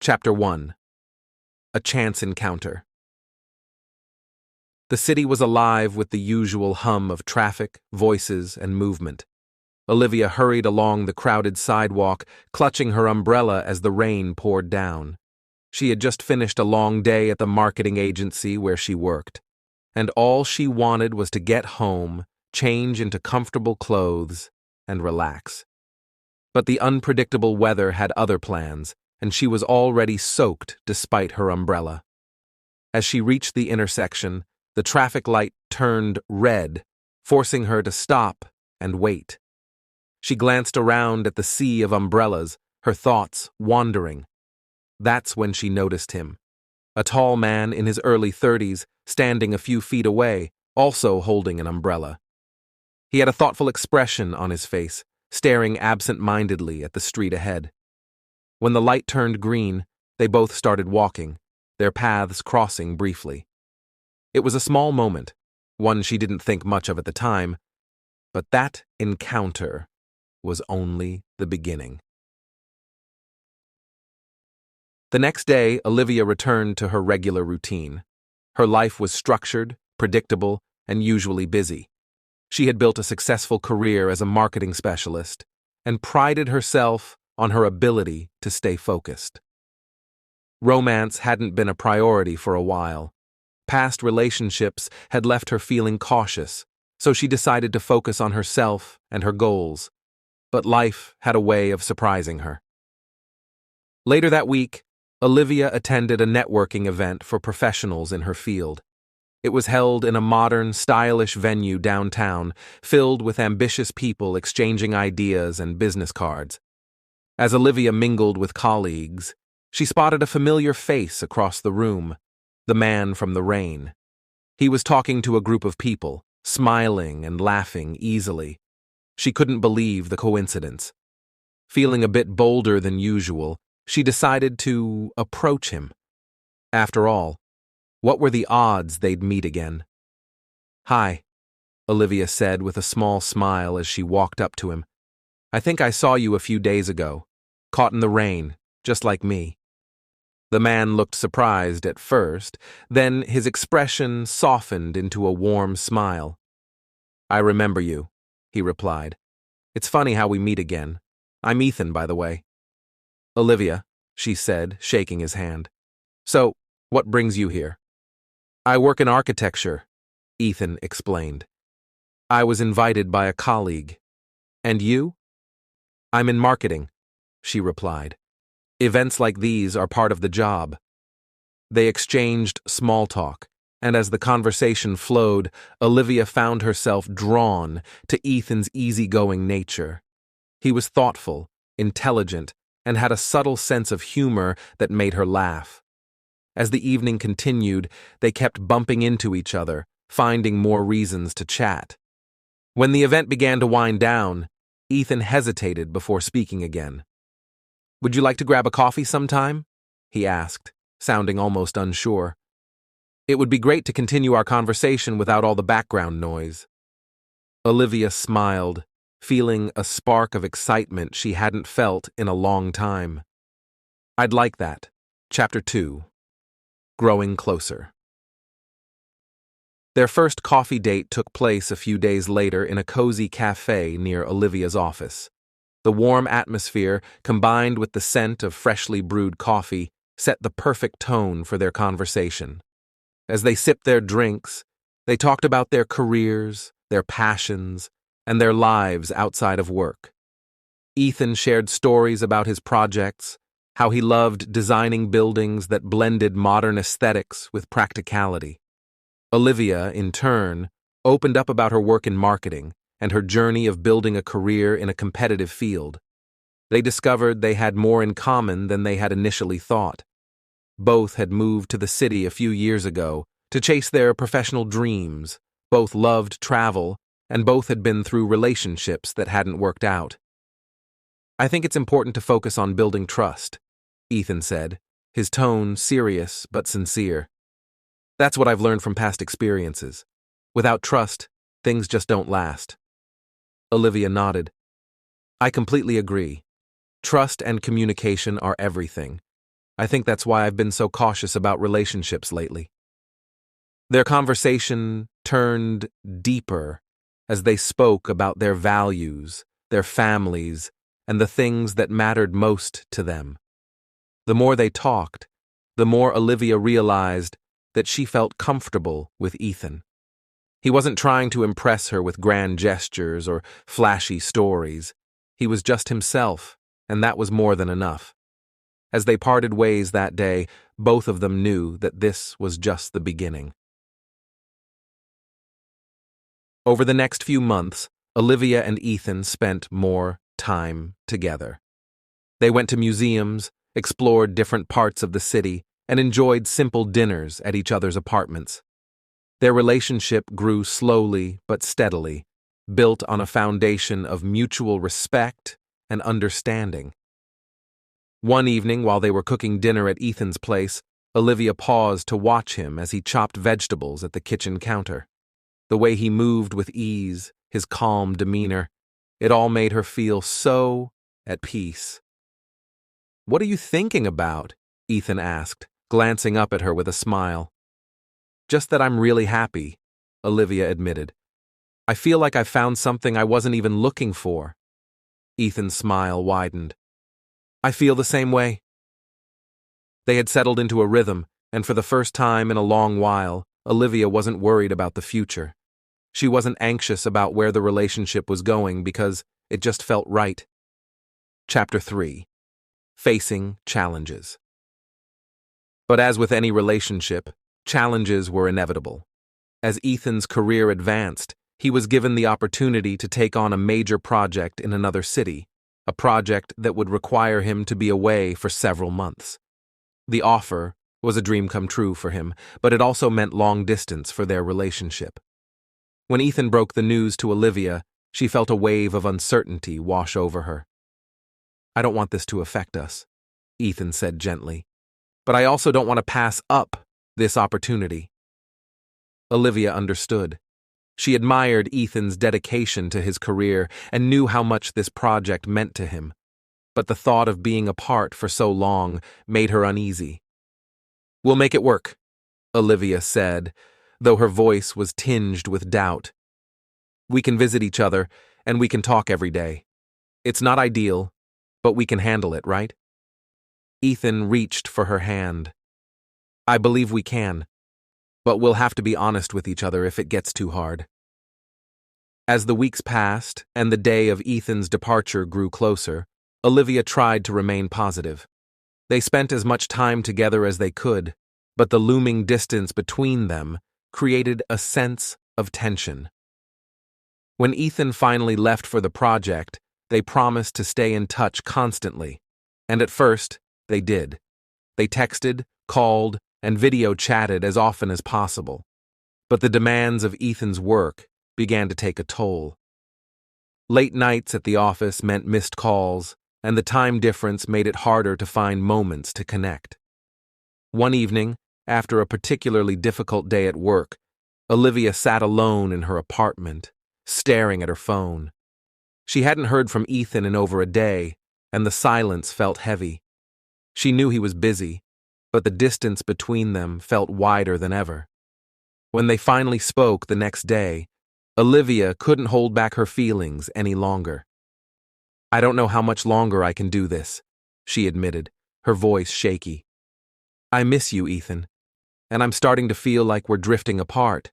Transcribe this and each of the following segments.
Chapter 1. A Chance Encounter. The city was alive with the usual hum of traffic, voices, and movement. Olivia hurried along the crowded sidewalk, clutching her umbrella as the rain poured down. She had just finished a long day at the marketing agency where she worked, and all she wanted was to get home, change into comfortable clothes, and relax. But the unpredictable weather had other plans, and she was already soaked despite her umbrella. As she reached the intersection, the traffic light turned red, forcing her to stop and wait. She glanced around at the sea of umbrellas, her thoughts wandering. That's when she noticed him. A tall man in his early 30s, standing a few feet away, also holding an umbrella. He had a thoughtful expression on his face, staring absent-mindedly at the street ahead. When the light turned green, they both started walking, their paths crossing briefly. It was a small moment, one she didn't think much of at the time, but that encounter was only the beginning. The next day, Olivia returned to her regular routine. Her life was structured, predictable, and usually busy. She had built a successful career as a marketing specialist and prided herself on her ability to stay focused. Romance hadn't been a priority for a while. Past relationships had left her feeling cautious, so she decided to focus on herself and her goals. But life had a way of surprising her. Later that week, Olivia attended a networking event for professionals in her field. It was held in a modern, stylish venue downtown, filled with ambitious people exchanging ideas and business cards. As Olivia mingled with colleagues, she spotted a familiar face across the room, the man from the rain. He was talking to a group of people, smiling and laughing easily. She couldn't believe the coincidence. Feeling a bit bolder than usual, she decided to approach him. After all, what were the odds they'd meet again? "Hi," Olivia said with a small smile as she walked up to him. "I think I saw you a few days ago, caught in the rain, just like me." The man looked surprised at first, then his expression softened into a warm smile. "I remember you," he replied. "It's funny how we meet again. I'm Ethan, by the way." "Olivia," she said, shaking his hand. "So, what brings you here?" "I work in architecture," Ethan explained. "I was invited by a colleague." "And you?" "I'm in marketing," she replied. "Events like these are part of the job." They exchanged small talk, and as the conversation flowed, Olivia found herself drawn to Ethan's easygoing nature. He was thoughtful, intelligent, and had a subtle sense of humor that made her laugh. As the evening continued, they kept bumping into each other, finding more reasons to chat. When the event began to wind down, Ethan hesitated before speaking again. "Would you like to grab a coffee sometime?" he asked, sounding almost unsure. "It would be great to continue our conversation without all the background noise." Olivia smiled, feeling a spark of excitement she hadn't felt in a long time. "I'd like that." Chapter 2. Growing Closer. Their first coffee date took place a few days later in a cozy cafe near Olivia's office. The warm atmosphere, combined with the scent of freshly brewed coffee, set the perfect tone for their conversation. As they sipped their drinks, they talked about their careers, their passions, and their lives outside of work. Ethan shared stories about his projects, how he loved designing buildings that blended modern aesthetics with practicality. Olivia, in turn, opened up about her work in marketing and her journey of building a career in a competitive field. They discovered they had more in common than they had initially thought. Both had moved to the city a few years ago to chase their professional dreams, both loved travel, and both had been through relationships that hadn't worked out. "I think it's important to focus on building trust," Ethan said, his tone serious but sincere. "That's what I've learned from past experiences. Without trust, things just don't last." Olivia nodded. "I completely agree. Trust and communication are everything. I think that's why I've been so cautious about relationships lately. Their conversation turned deeper as they spoke about their values, their families, and the things that mattered most to them. The more they talked, the more Olivia realized that she felt comfortable with Ethan. He wasn't trying to impress her with grand gestures or flashy stories. He was just himself, and that was more than enough. As they parted ways that day, both of them knew that this was just the beginning. Over the next few months, Olivia and Ethan spent more time together. They went to museums, explored different parts of the city, and enjoyed simple dinners at each other's apartments. Their relationship grew slowly but steadily, built on a foundation of mutual respect and understanding. One evening, while they were cooking dinner at Ethan's place, Olivia paused to watch him as he chopped vegetables at the kitchen counter. The way he moved with ease, his calm demeanor, it all made her feel so at peace. "What are you thinking about?" Ethan asked, glancing up at her with a smile. "Just that I'm really happy," Olivia admitted. "I feel like I've found something I wasn't even looking for." Ethan's smile widened. "I feel the same way." They had settled into a rhythm, and for the first time in a long while, Olivia wasn't worried about the future. She wasn't anxious about where the relationship was going because it just felt right. Chapter 3. Facing Challenges. But as with any relationship, challenges were inevitable. As Ethan's career advanced, he was given the opportunity to take on a major project in another city, a project that would require him to be away for several months. The offer was a dream come true for him, but it also meant long distance for their relationship. When Ethan broke the news to Olivia, she felt a wave of uncertainty wash over her. "I don't want this to affect us," Ethan said gently, "but I also don't want to pass up this opportunity." Olivia understood. She admired Ethan's dedication to his career and knew how much this project meant to him, but the thought of being apart for so long made her uneasy. "We'll make it work," Olivia said, though her voice was tinged with doubt. "We can visit each other, and we can talk every day. It's not ideal, but we can handle it, right?" Ethan reached for her hand. "I believe we can, but we'll have to be honest with each other if it gets too hard." As the weeks passed and the day of Ethan's departure grew closer, Olivia tried to remain positive. They spent as much time together as they could, but the looming distance between them created a sense of tension. When Ethan finally left for the project, they promised to stay in touch constantly, and at first, they did. They texted, called, and video chatted as often as possible. But the demands of Ethan's work began to take a toll. Late nights at the office meant missed calls, and the time difference made it harder to find moments to connect. One evening, after a particularly difficult day at work, Olivia sat alone in her apartment, staring at her phone. She hadn't heard from Ethan in over a day, and the silence felt heavy. She knew he was busy, but the distance between them felt wider than ever. When they finally spoke the next day, Olivia couldn't hold back her feelings any longer. "I don't know how much longer I can do this," she admitted, her voice shaky. "I miss you, Ethan, and I'm starting to feel like we're drifting apart."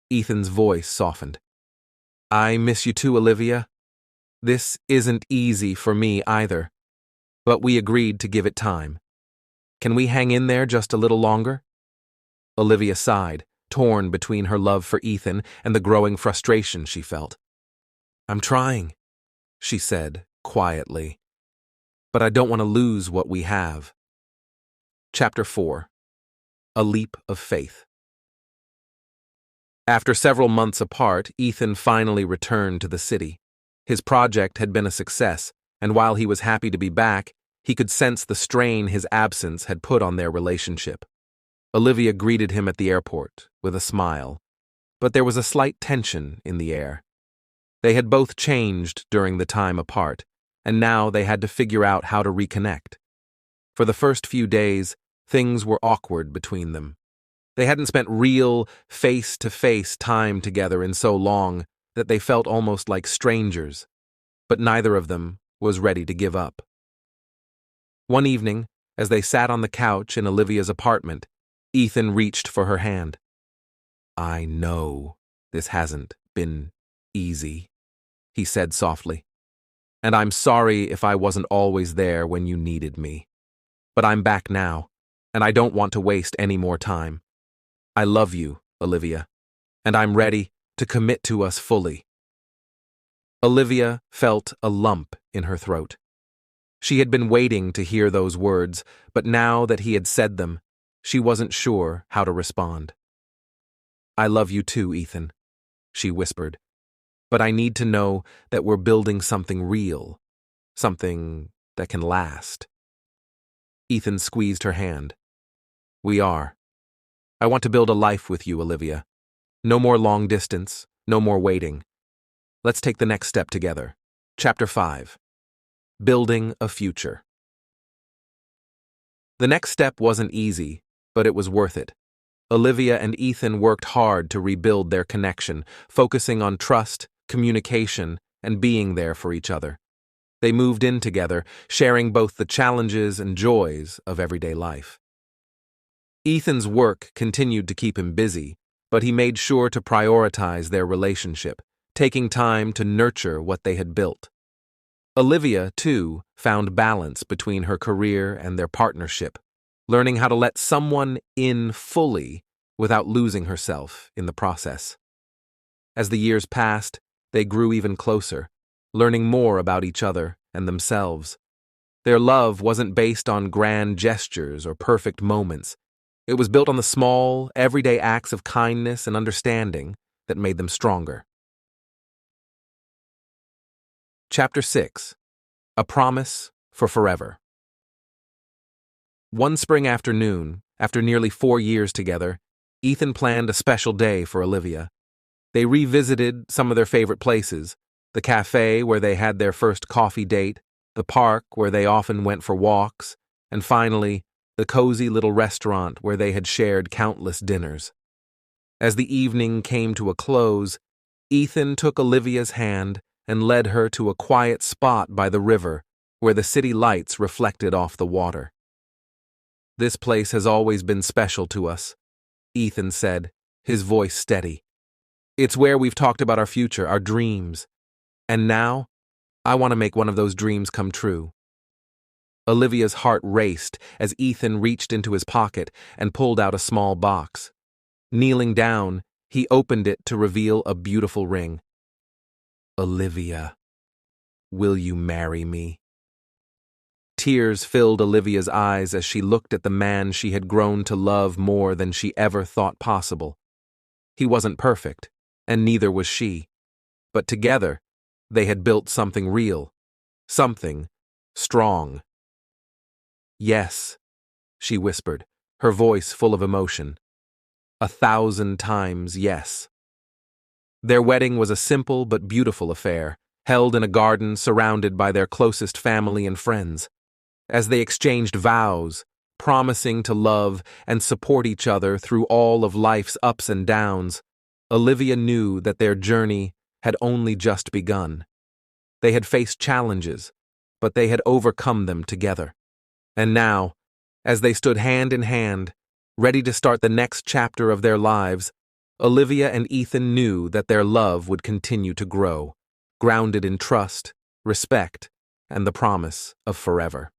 Ethan's voice softened. "I miss you too, Olivia. This isn't easy for me either, but we agreed to give it time. Can we hang in there just a little longer?" Olivia sighed, torn between her love for Ethan and the growing frustration she felt. "I'm trying," she said quietly, "but I don't want to lose what we have." Chapter 4. A Leap of Faith. After several months apart, Ethan finally returned to the city. His project had been a success, and while he was happy to be back, he could sense the strain his absence had put on their relationship. Olivia greeted him at the airport with a smile, but there was a slight tension in the air. They had both changed during the time apart, and now they had to figure out how to reconnect. For the first few days, things were awkward between them. They hadn't spent real, face-to-face time together in so long that they felt almost like strangers, but neither of them was ready to give up. One evening, as they sat on the couch in Olivia's apartment, Ethan reached for her hand. "I know this hasn't been easy," he said softly. "And I'm sorry if I wasn't always there when you needed me. But I'm back now, and I don't want to waste any more time. I love you, Olivia, and I'm ready to commit to us fully." Olivia felt a lump in her throat. She had been waiting to hear those words, but now that he had said them, she wasn't sure how to respond. "I love you too, Ethan," she whispered, "but I need to know that we're building something real, something that can last." Ethan squeezed her hand. "We are. I want to build a life with you, Olivia. No more long distance, no more waiting. Let's take the next step together." Chapter 5. Building a Future. The next step wasn't easy, but it was worth it. Olivia and Ethan worked hard to rebuild their connection, focusing on trust, communication, and being there for each other. They moved in together, sharing both the challenges and joys of everyday life. Ethan's work continued to keep him busy, but he made sure to prioritize their relationship, taking time to nurture what they had built. Olivia, too, found balance between her career and their partnership, learning how to let someone in fully without losing herself in the process. As the years passed, they grew even closer, learning more about each other and themselves. Their love wasn't based on grand gestures or perfect moments. It was built on the small, everyday acts of kindness and understanding that made them stronger. Chapter 6. A Promise for Forever. One spring afternoon, after nearly 4 years together, Ethan planned a special day for Olivia. They revisited some of their favorite places: the cafe where they had their first coffee date, the park where they often went for walks, and finally, the cozy little restaurant where they had shared countless dinners. As the evening came to a close, Ethan took Olivia's hand and led her to a quiet spot by the river where the city lights reflected off the water. "This place has always been special to us," Ethan said, his voice steady. "It's where we've talked about our future, our dreams. And now, I want to make one of those dreams come true." Olivia's heart raced as Ethan reached into his pocket and pulled out a small box. Kneeling down, he opened it to reveal a beautiful ring. "Olivia, will you marry me?" Tears filled Olivia's eyes as she looked at the man she had grown to love more than she ever thought possible. He wasn't perfect, and neither was she. But together, they had built something real, something strong. "Yes," she whispered, her voice full of emotion. 1,000 times yes. Their wedding was a simple but beautiful affair, held in a garden surrounded by their closest family and friends. As they exchanged vows, promising to love and support each other through all of life's ups and downs, Olivia knew that their journey had only just begun. They had faced challenges, but they had overcome them together. And now, as they stood hand in hand, ready to start the next chapter of their lives, Olivia and Ethan knew that their love would continue to grow, grounded in trust, respect, and the promise of forever.